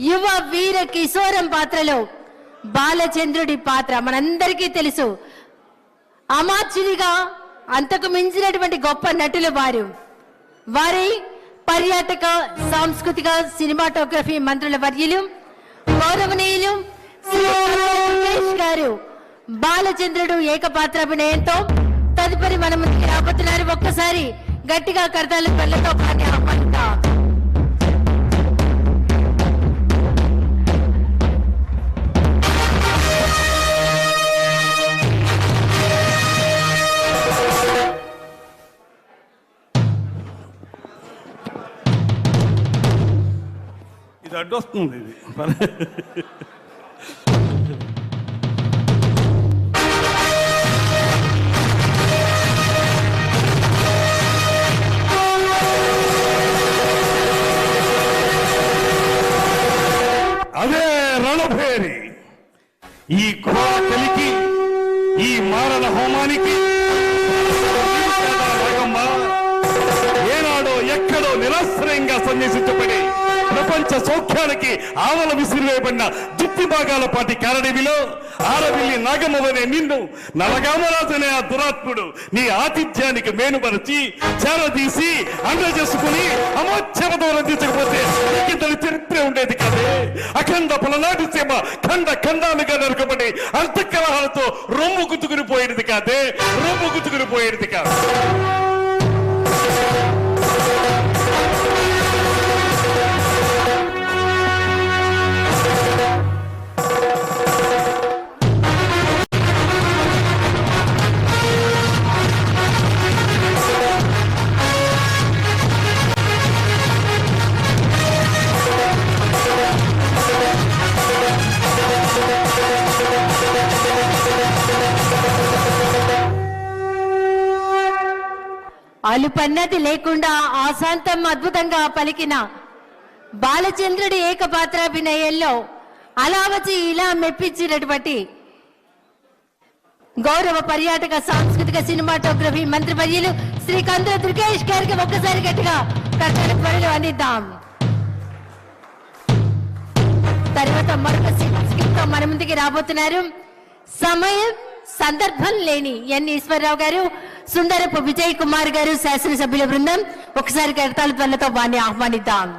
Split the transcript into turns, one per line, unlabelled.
యువ వీర కిశోరం పాత్రలో బాలచంద్రుడి పాత్ర మనందరికీ తెలుసు. అమాత్యుడిగా అంతకు మించినటువంటి గొప్ప నటులు వారి పర్యాటక సాంస్కృతిక సినిమాటోగ్రఫీ మంత్రుల వర్యులు గౌరవనీయులు శ్రీ సురేష్ గారు బాలచంద్రుడు ఏకపాత్రాభినయంతో తదుపరి మన ముందుకు రాబోతున్నారు. ఒక్కసారి గట్టిగా కర్తాల పళ్ళతో పాటి ఆహ్వానిద్దాం.
ఇది అడ్డొస్తుంది. ఇది అదే రణభేరి. ఈ ఘోర కలికి, ఈ మారణ హోమానికి ఏనాడో ఎక్కడో నిరాశ్రయంగా సన్యాసించబడి ప్రపంచ సౌఖ్యానికి ఆవల విసిరివేయబడిన దుత్తి భాగాల పాటి కారణివిలో ఆరవిల్లి నాగమ్మవనే నిన్ను నలగామరాజనే ఆ దురాత్ముడు నీ ఆతిథ్యానికి మేనుపరిచి చేరదీసి అండ చేసుకుని అమోచ్ఛవతో రందించకపోతే ఇతని చరిత్ర ఉండేది కాదే. అఖండ పలనాటి సీమ ఖండ ఖండాలుగా నరకబడి అంతఃకలహాలతో రొమ్ము గుతుకుని పోయేది కాదే, రొమ్ము గుతుకుని పోయేది కాదు.
అలుపన్నది లేకుండా ఆశాంతం అద్భుతంగా పలికిన బాలచంద్రుడి ఏకపాత్రాభినయంలో అలా వచ్చి ఇలా మెప్పించినటువంటి గౌరవ పర్యాటక సాంస్కృతిక సినిమాటోగ్రఫీ మంత్రివర్యులు శ్రీ కందుల దుర్గేష్ గారికి ఒక్కసారి గట్టిగా కట్టడ త్వరలో అందిద్దాం. తర్వాత మరొక స్కిప్ తో మన ముందుకి రాబోతున్నారు. సమయం సందర్భం లేని ఎన్ ఈశ్వరరావు గారు, సుందరపు విజయ్ కుమార్ గారు, శాసనసభ్యుల బృందం. ఒకసారి కడతాల త్వరలతో వారిని ఆహ్వానిద్దాం.